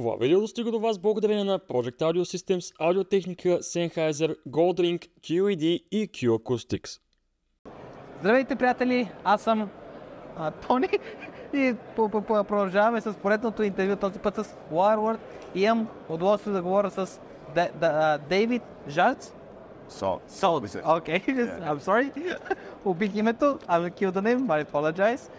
Това видео достига до вас благодарение на Project Audio Systems, аудиотехника, Sennheiser, Goldring, QED и Q-Acoustics. Здравейте, приятели! Аз съм Тони и продължаваме с поредното интервю, този път с Wireworld. И имам удоволствие да говоря с Дейвид Жалц. Salt. Okay, I'm sorry. Убих името. I will kill the name, I apologize.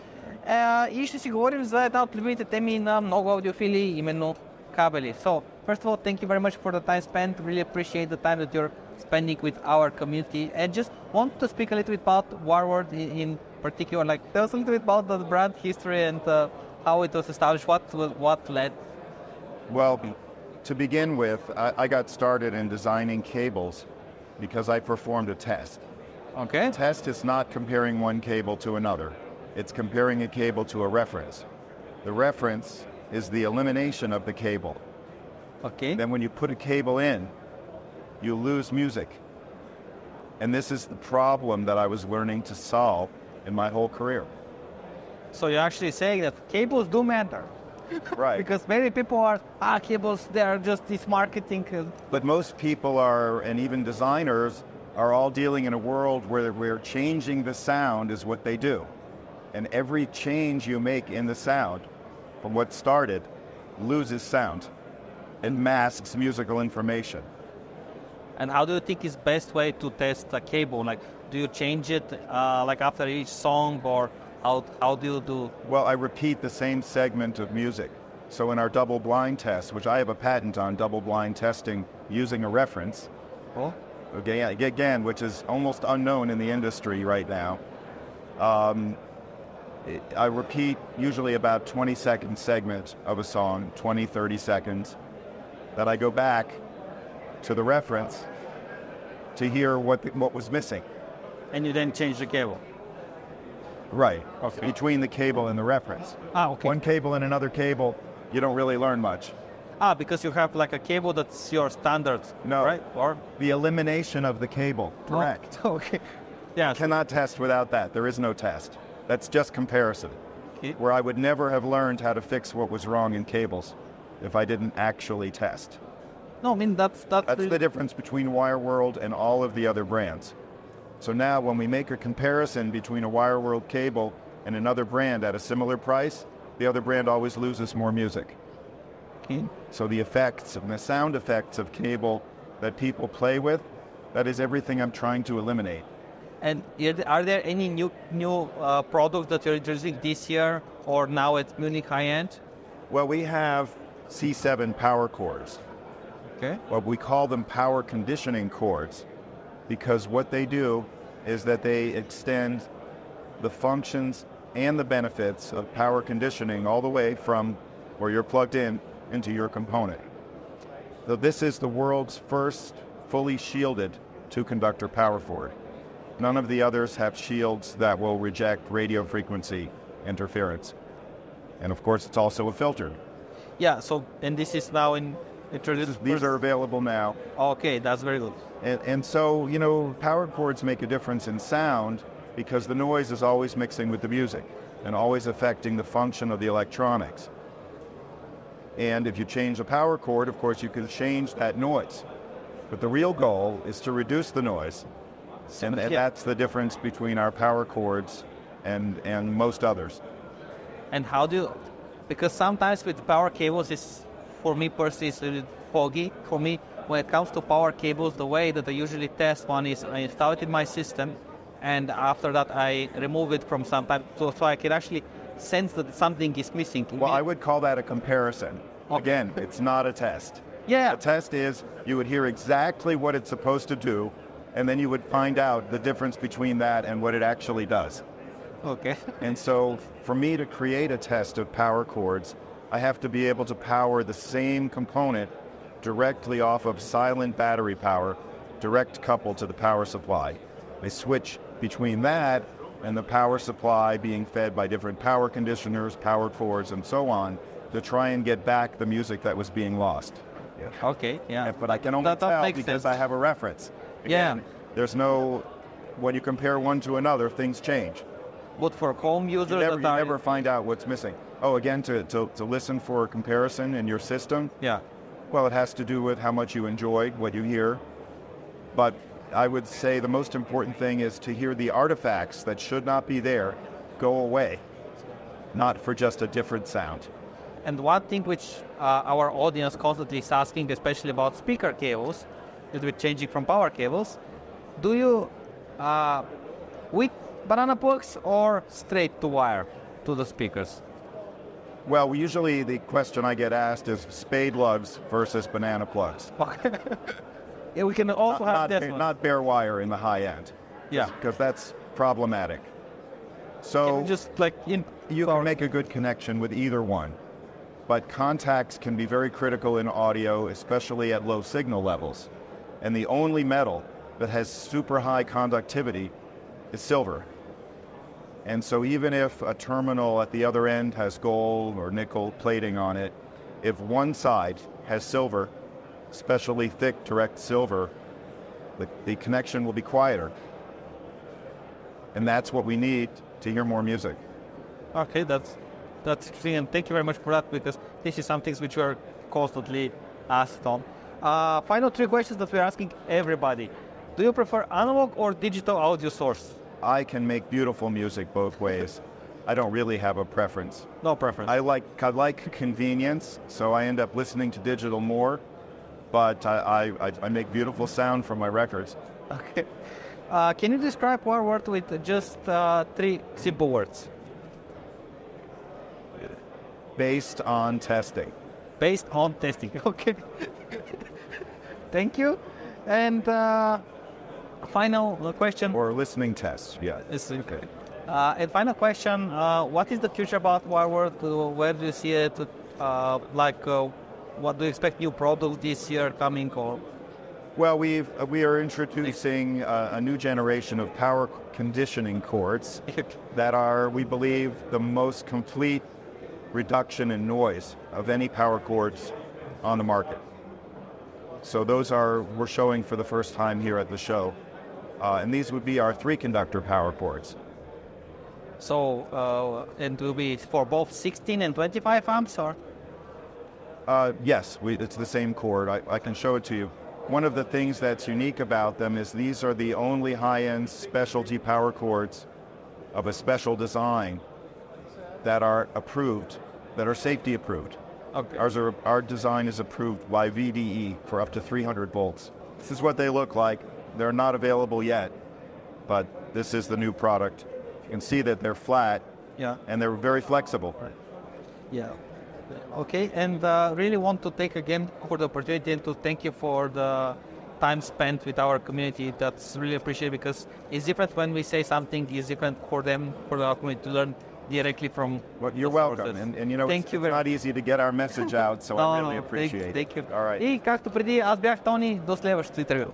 И ще си говорим за една от любимите теми на много аудиофили, именно кабели. So, first of all, thank you very much for the time spent. Really appreciate the time that you're spending with our community. And just want to speak a little bit about Wireworld in particular. Like, tell us a little bit about the brand history and how it was established, what led. Well, to begin with, I got started in designing cables because I performed a test. Okay. A test is not comparing one cable to another. It's comparing a cable to a reference. The reference is the elimination of the cable. Okay. Then when you put a cable in, you lose music. And this is the problem that I was learning to solve in my whole career. So you're actually saying that cables do matter. Right. Because many people are, cables, they are just this marketing. But most people are, and even designers, are all dealing in a world where changing the sound is what they do. And every change you make in the sound, from what started, loses sound and masks musical information. And how do you think is best way to test a cable? Like, do you change it like after each song, or how do you do? Well, I repeat the same segment of music. So in our double-blind test, which I have a patent on double-blind testing using a reference, okay, again, which is almost unknown in the industry right now, I repeat usually about 20-second segment of a song, 20, 30 seconds, that I go back to the reference to hear what was missing. And you then change the cable? Right, okay. Between the cable and the reference. Okay. One cable and another cable, you don't really learn much. Because you have like a cable that's your standard, no, right? Or the elimination of the cable, correct. Okay. Yeah. You cannot test without that. There is no test. That's just comparison. Okay. Where I would never have learned how to fix what was wrong in cables if I didn't actually test. No, I mean, that's the difference between Wireworld and all of the other brands. So now when we make a comparison between a Wireworld cable and another brand at a similar price, the other brand always loses more music. Okay. So the effects and the sound effects of cable that people play with, that is everything I'm trying to eliminate. And are there any new products that you're introducing this year or now at Munich high-end? Well, we have C7 power cords. Okay. Well, we call them power conditioning cords because what they do is that they extend the functions and the benefits of power conditioning all the way from where you're plugged in into your component. So this is the world's first fully shielded two-conductor power cord. None of the others have shields that will reject radio frequency interference. And of course, it's also a filter. Yeah, so, and this is now introduced. These are available now. Okay, that's very good. And so, you know, power cords make a difference in sound because the noise is always mixing with the music and always affecting the function of the electronics. And if you change the power cord, of course, you can change that noise. But the real goal is to reduce the noise. And that's the difference between our power cords and most others. And how do you, because sometimes with power cables, for me personally, it's a little foggy. For me, when it comes to power cables, the way that I usually test one is I install it in my system, and after that I remove it from some time, so I can actually sense that something is missing. Well, I would call that a comparison. Okay. Again, it's not a test. Yeah. The test is you would hear exactly what it's supposed to do, and then you would find out the difference between that and what it actually does. Okay. And so for me to create a test of power cords, I have to be able to power the same component directly off of silent battery power, direct coupled to the power supply. I switch between that and the power supply being fed by different power conditioners, power cords, and so on to try and get back the music that was being lost. Yeah. Okay, yeah. But I can only tell because I have a reference. Again, there's no, when you compare one to another, things change. But for home users you never find out what's missing. Oh, again, to listen for a comparison in your system? Yeah. Well, it has to do with how much you enjoy what you hear. But I would say the most important thing is to hear the artifacts that should not be there go away, not for just a different sound. And one thing which our audience constantly is asking, especially about speaker cables, is with changing from power cables. Do you with banana plugs or straight to wire to the speakers? Well, usually the question I get asked is spade lugs versus banana plugs. Yeah, we can also have this one. Not bare wire in the high end. Yeah. Because that's problematic. So Just like you can make a good connection with either one. But contacts can be very critical in audio, especially at low signal levels. And the only metal that has super high conductivity is silver. And so even if a terminal at the other end has gold or nickel plating on it, if one side has silver, especially thick direct silver, the connection will be quieter. And that's what we need to hear more music. Okay, that's interesting, and thank you very much for that, because this is something which we are constantly asked on. Final 3 questions that we're asking everybody. Do you prefer analog or digital audio source? I can make beautiful music both ways. I don't really have a preference. No preference. I like convenience, so I end up listening to digital more, but I make beautiful sound from my records. Okay. Can you describe Wireworld with just 3 simple words? Based on testing. Based on testing. Okay. Thank you. And final question. Or listening tests, yeah. Okay. And final question, what is the future about Wireworld? Where do you see it? What do you expect new products this year coming? Or? Well, we are introducing a new generation of power conditioning cords that are, we believe, the most complete reduction in noise of any power cords on the market. So those we're showing for the first time here at the show. And these would be our 3-conductor power cords. So, and will be for both 16 and 25 amps, or? Yes, it's the same cord. I can show it to you. One of the things that's unique about them is these are the only high-end specialty power cords of a special design that are approved, that are safety approved. Okay. Our design is approved by VDE for up to 300 volts. This is what they look like. They're not available yet, but this is the new product. You can see that they're flat, Yeah. and they're very flexible. Right. Yeah. Okay, and really want to take again for the opportunity and to thank you for the time spent with our community. That's really appreciated, because it's different when we say something, it's different for them, for our community, to learn directly from. Well, you're welcome, and you know, it's not easy to get our message out, so I really appreciate it. Thank you. All right. И както преди, аз бях Тони, до следващото интервю.